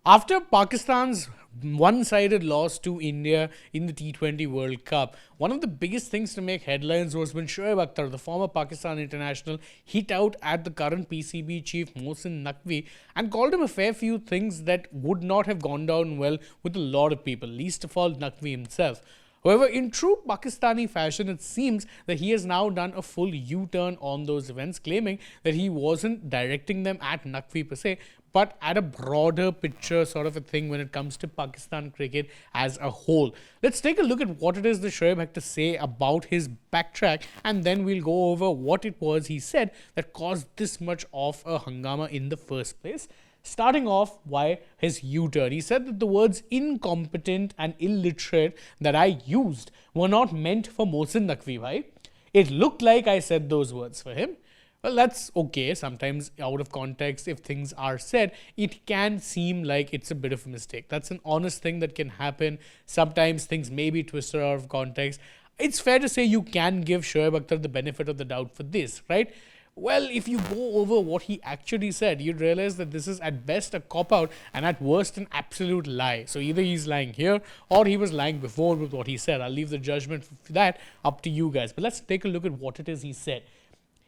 After Pakistan's one-sided loss to India in the T20 World Cup, one of the biggest things to make headlines was when Shoaib Akhtar, the former Pakistan international, hit out at the current PCB chief Mohsin Naqvi and called him a fair few things that would not have gone down well with a lot of people, least of all Naqvi himself. However, in true Pakistani fashion, it seems that he has now done a full U-turn on those events, claiming that he wasn't directing them at Naqvi per se, but at a broader picture sort of a thing when it comes to Pakistan cricket as a whole. Let's take a look at what it is that Shoaib had to say about his backtrack, and then we'll go over what it was he said that caused this much of a hangama in the first place. Starting off, why his U-turn. He said that the words incompetent and illiterate that I used were not meant for Mohsin Naqvi bhai. It looked like I said those words for him. Well, that's okay. Sometimes out of context, if things are said, it can seem like it's a bit of a mistake. That's an honest thing that can happen. Sometimes things may be twisted out of context. It's fair to say you can give Shoaib Akhtar the benefit of the doubt for this, right? Well, if you go over what he actually said, you'd realize that this is at best a cop-out and at worst an absolute lie. So either he's lying here or he was lying before with what he said. I'll leave the judgment for that up to you guys. But let's take a look at what it is he said.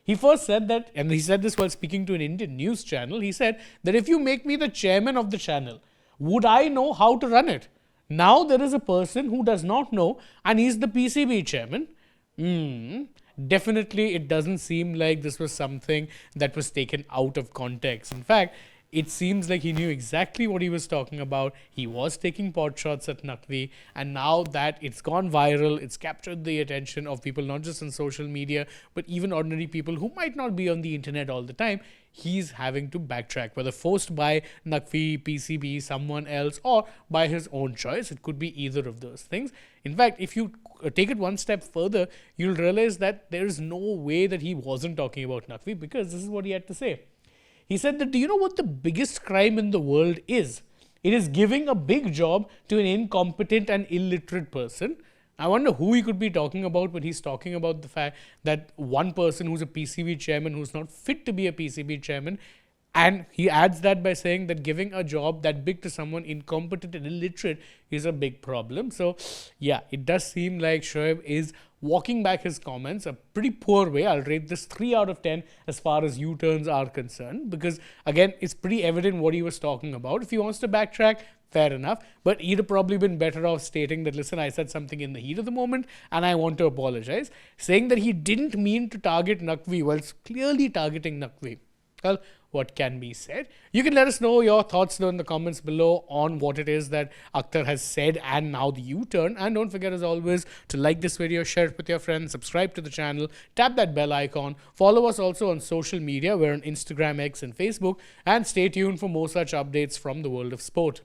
He first said that, and he said this while speaking to an Indian news channel, he said that if you make me the chairman of the channel, would I know how to run it? Now there is a person who does not know and he's the PCB chairman. Definitely, it doesn't seem like this was something that was taken out of context. In fact, it seems like he knew exactly what he was talking about. He was taking pot shots at Naqvi, and now that it's gone viral, it's captured the attention of people, not just on social media, but even ordinary people who might not be on the internet all the time. He's having to backtrack, whether forced by Naqvi, PCB, someone else, or by his own choice. It could be either of those things. In fact, if you take it one step further, you'll realize that there is no way that he wasn't talking about Naqvi, because this is what he had to say. He said that, do you know what the biggest crime in the world is? It is giving a big job to an incompetent and illiterate person. I wonder who he could be talking about, but he's talking about the fact that one person who's a PCB chairman who's not fit to be a PCB chairman. And he adds that by saying that giving a job that big to someone incompetent and illiterate is a big problem. So, yeah, it does seem like Shoaib is walking back his comments a pretty poor way. I'll rate this 3 out of 10 as far as U-turns are concerned, because, again, it's pretty evident what he was talking about. If he wants to backtrack, fair enough. But he'd have probably been better off stating that, listen, I said something in the heat of the moment and I want to apologize. Saying that he didn't mean to target Naqvi whilst clearly targeting Naqvi. Well, what can be said? You can let us know your thoughts though in the comments below on what it is that Akhtar has said and now the U-turn. And don't forget, as always, to like this video, share it with your friends, subscribe to the channel, tap that bell icon, follow us also on social media. We're on Instagram, X and Facebook, and stay tuned for more such updates from the world of sport.